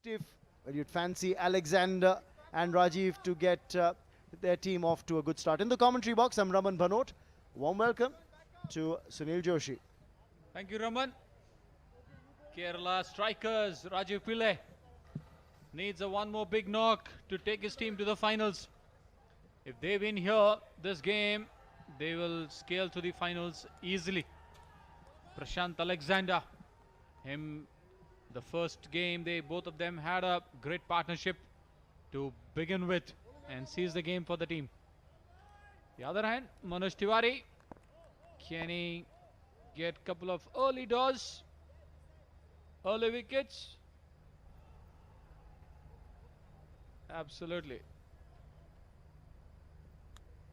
stiff. Well, you'd fancy Alexander and Rajiv to get their team off to a good start. In the commentary box, I'm Raman Bhanot. Warm welcome to Sunil Joshi. Thank you, Raman. Kerala strikers, Rajiv Pillai needs one more big knock to take his team to the finals. If they win here, this game, they will scale to the finals easily. Prashant Alexander, the first game, both of them had a great partnership to begin with and seize the game for the team. The other hand, Manoj Tiwari, can he get a couple of early doors, early wickets? Absolutely.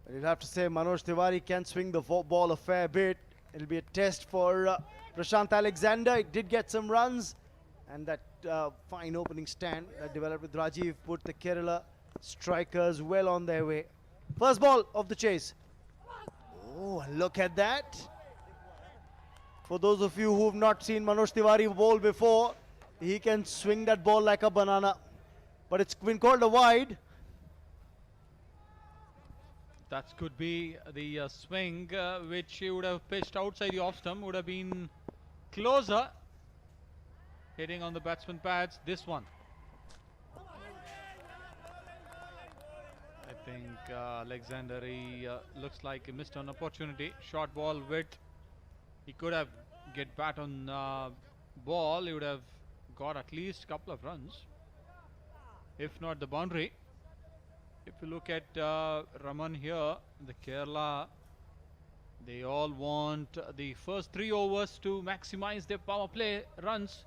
But you'll have to say Manoj Tiwari can swing the ball a fair bit. It'll be a test for Prashant Alexander. He did get some runs, and that fine opening stand that developed with Rajiv put the Kerala strikers well on their way. First ball of the chase. Oh, look at that. For those of you who have not seen Manoj Tiwari bowl before, he can swing that ball like a banana. But it's been called a wide. That could be the swing which he would have pitched outside the off stump, would have been closer, hitting on the batsman pads. This one, I think Alexander, he looks like he missed an opportunity. Short ball width, he could have get bat on ball, he would have got at least a couple of runs, if not the boundary. If you look at Raman here, the Kerala, they all want the first 3 overs to maximize their power play runs.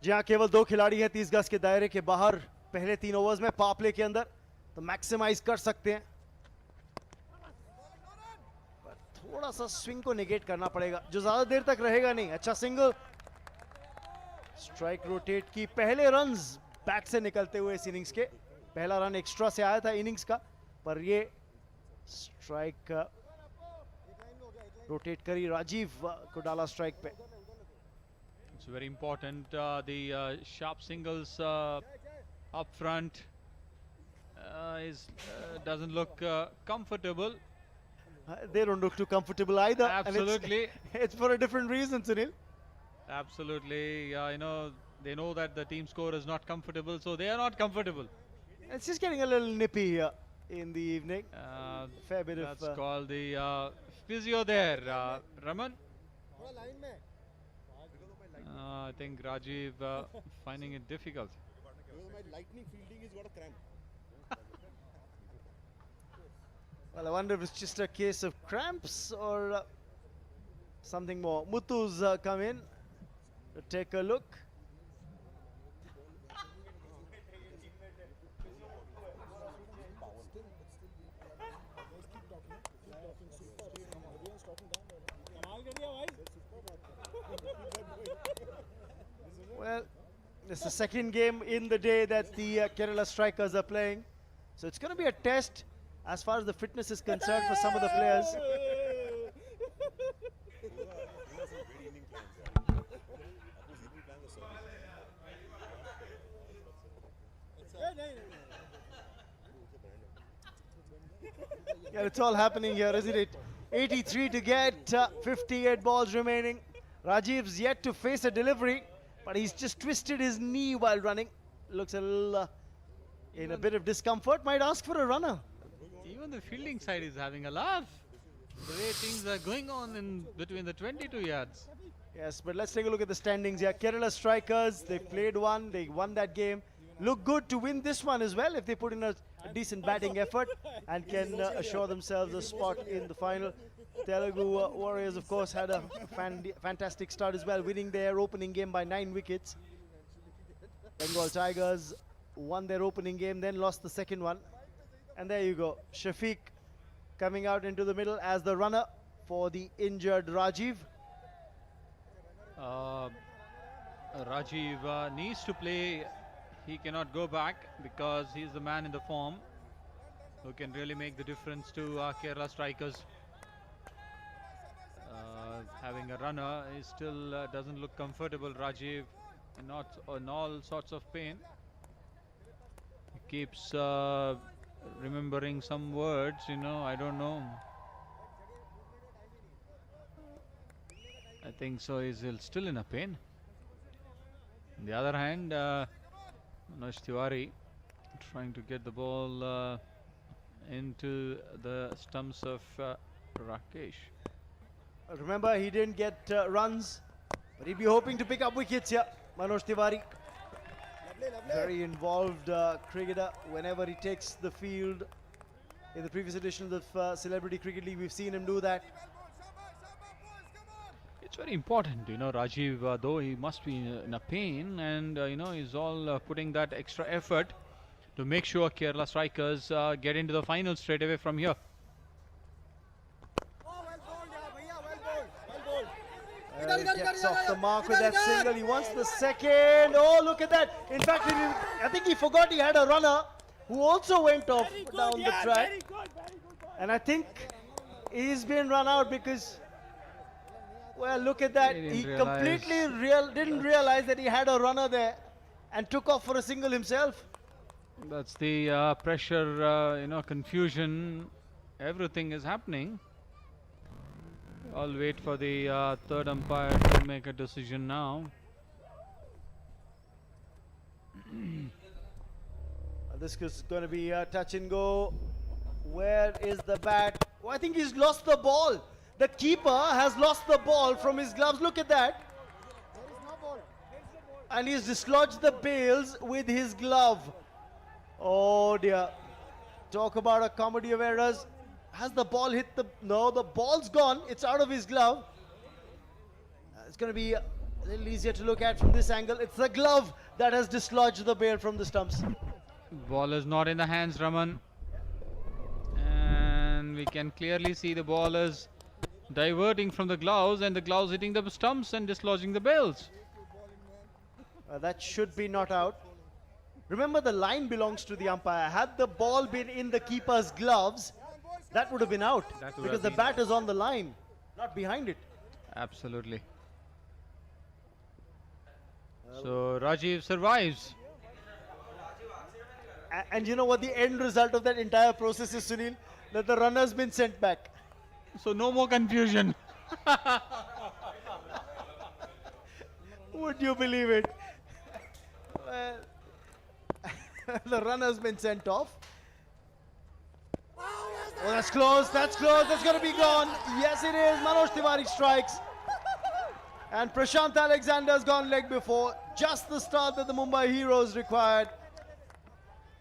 जहां केवल 2 खिलाड़ी हैं 30 गज के दायरे के बाहर पहले 3 ओवर्स में पावर प्ले के अंदर तो मैक्सिमाइज कर सकते हैं, पर थोड़ा सा स्विंग को नेगेट करना पड़ेगा जो ज्यादा देर तक रहेगा नहीं. अच्छा सिंगल, स्ट्राइक रोटेट की. पहले रन्स बैट से निकलते हुए इस इनिंग्स के, पहला रन एक्स्ट्रा से आया था इनिंग्स का, पर ये स्ट्राइक रोटेट करी राजीव को डाला स्ट्राइक पे. It's very important, the sharp singles up front doesn't look comfortable. They don't look too comfortable either. Absolutely. It's for a different reason, Sunil. Absolutely. They know that the team score is not comfortable, so they are not comfortable. It's just getting a little nippy here in the evening. Fair bit that's of... called the physio there, Raman. I think Rajiv finding it difficult. My lightning fielding has got a cramp. Well, I wonder if it's just a case of cramps or something more. Muthu's come in to take a look. Well, it's the second game in the day that the Kerala strikers are playing. So it's going to be a test as far as the fitness is concerned for some of the players. Yeah, it's all happening here, isn't it? 83 to get, 58 balls remaining. Rajiv's yet to face a delivery, but he's just twisted his knee while running. Looks a little in a bit of discomfort, might ask for a runner. Even the fielding side is having a laugh. The way things are going on in between the 22 yards. Yes, but let's take a look at the standings here. Kerala strikers, they played one, they won that game. Look good to win this one as well if they put in a decent batting effort and can assure themselves a spot in the final. Telugu Warriors, of course, had a fantastic start as well, winning their opening game by 9 wickets. Bengal Tigers won their opening game, then lost the second one. And there you go, Shafiq coming out into the middle as the runner for the injured Rajiv. Rajiv needs to play. He cannot go back because he's the man in the form who can really make the difference to Kerala strikers. Having a runner, he still doesn't look comfortable. Rajiv in all sorts of pain. He keeps remembering some words, you know, I don't know. I think so, he's still in a pain. On the other hand, Manoj Tiwari trying to get the ball into the stumps of Rakesh. Remember, he didn't get runs, but he'd be hoping to pick up wickets here. Manoj Tiwari, very involved cricketer whenever he takes the field. In the previous edition of the Celebrity Cricket League, we've seen him do that. It's very important, you know, Rajiv, though he must be in a pain, and you know, he's all putting that extra effort to make sure Kerala strikers get into the final straight away from here. He gets off the mark with that single. He wants the second. Oh, look at that. In fact, I think he forgot he had a runner who also went off down the track. And I think he's been run out because, well, look at that. He completely didn't realize that he had a runner there and took off for a single himself. That's the pressure, you know, confusion. Everything is happening. I'll wait for the third umpire to make a decision now. This is going to be a touch and go. Where is the bat? Oh, I think he's lost the ball. The keeper has lost the ball from his gloves. Look at that. And he's dislodged the bails with his glove. Oh dear. Talk about a comedy of errors. Has the ball hit the... No, the ball's gone. It's out of his glove. It's going to be a little easier to look at from this angle. It's the glove that has dislodged the bail from the stumps. Ball is not in the hands, Raman. And we can clearly see the ball is diverting from the gloves, and the gloves hitting the stumps and dislodging the bails. That should be not out. Remember, the line belongs to the umpire. Had the ball been in the keeper's gloves, that would have been out because the bat is on the line, not behind it. Absolutely. So Rajiv survives. And you know what the end result of that entire process is, Sunil? That the runner's been sent back. So no more confusion. Would you believe it? Well, the runner's been sent off. Oh, that's close, that's close, that's going to be gone. Yes, it is. Manoj Tiwari strikes. And Prashant Alexander's gone leg before. Just the start that the Mumbai Heroes required.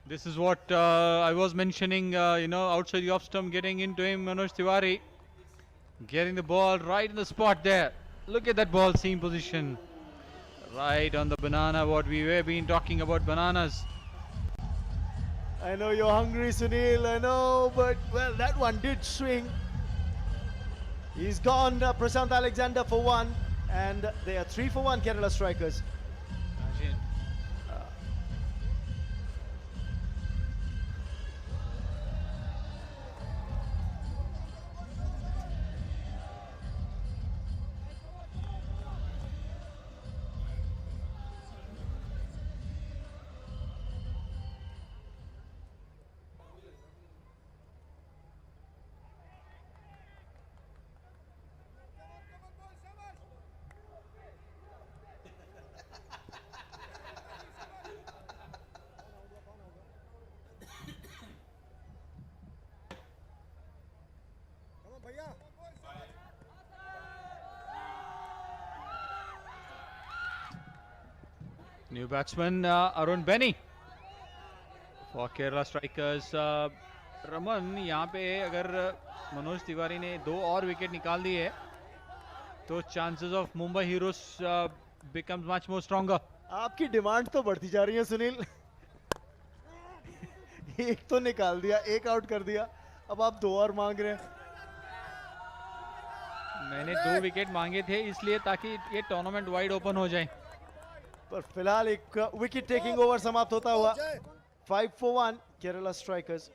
This is what I was mentioning, you know, outside the off stump, getting into him, Manoj Tiwari. Getting the ball right in the spot there. Look at that ball seam position. Right on the banana, what we were been talking about, bananas. I know you're hungry, Sunil, I know, but, well, that one did swing. He's gone, Prashant Alexander for one, and they are 3 for 1 Kerala strikers. New batsman Arun Benny for Kerala strikers. Raman यहाँ पे अगर मनोज तिवारी ने 2 और wicket निकाल दिए तो chances of Mumbai heroes becomes much more stronger. आपकी demand तो बढ़ती जा रही है सुनील. एक तो निकाल दिया, एक आउट कर दिया, अब आप 2 और मांग रहे हैं. मैंने 2 विकेट मांगे थे इसलिए ताकि ये टूर्नामेंट वाइड ओपन हो जाए. पर फिलहाल एक विकेट टेकिंग ओवर समाप्त होता हुआ. 5 for 1 Kerala strikers.